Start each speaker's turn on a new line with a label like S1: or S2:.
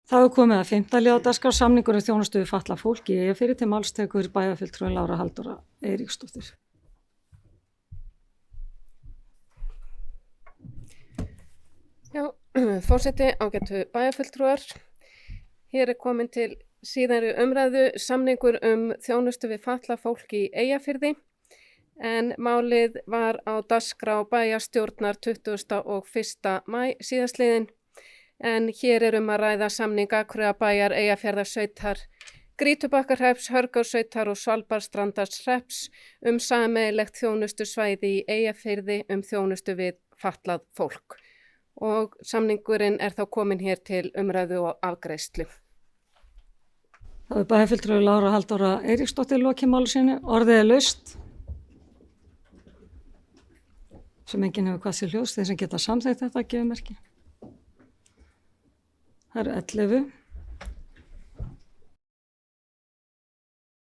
S1: Það hefur komið að 5. liða á dagskrá samningur þjónustu við fatlað fólk í Eyjafirði til máls tekur bæjarfulltrúi Lára Halldóra Eiríksdóttir.
S2: Já, forseti, ágætu bæjarfulltrúar. Hér komin til síðari umræðu samningur þjónustu við fatlað fólk í Eyjafirði en málið var á dagskrá bæjarstjórnar 21. maí síðastliðinn. En hér að ræða samning Akureyrarbæjar, Eyjafjarðarsveitar, Grýtubakkahrepps, Hörgársveitar og Svalbarðsstrandarhrepps sameiginlegt þjónustusvæði í Eyjafirði þjónustu við fatlað fólk. Og samningurinn þá komin hér til umræðu og afgreiðslu.
S1: Það er bæjarfulltrúi Lára Halldóra Eiríksdóttir lokið máli sínu. Orðið er laust. Sem enginn hefur hvað sér hljóðs, þeir sem geta samþykkt þetta gefur merki. Það eru 11.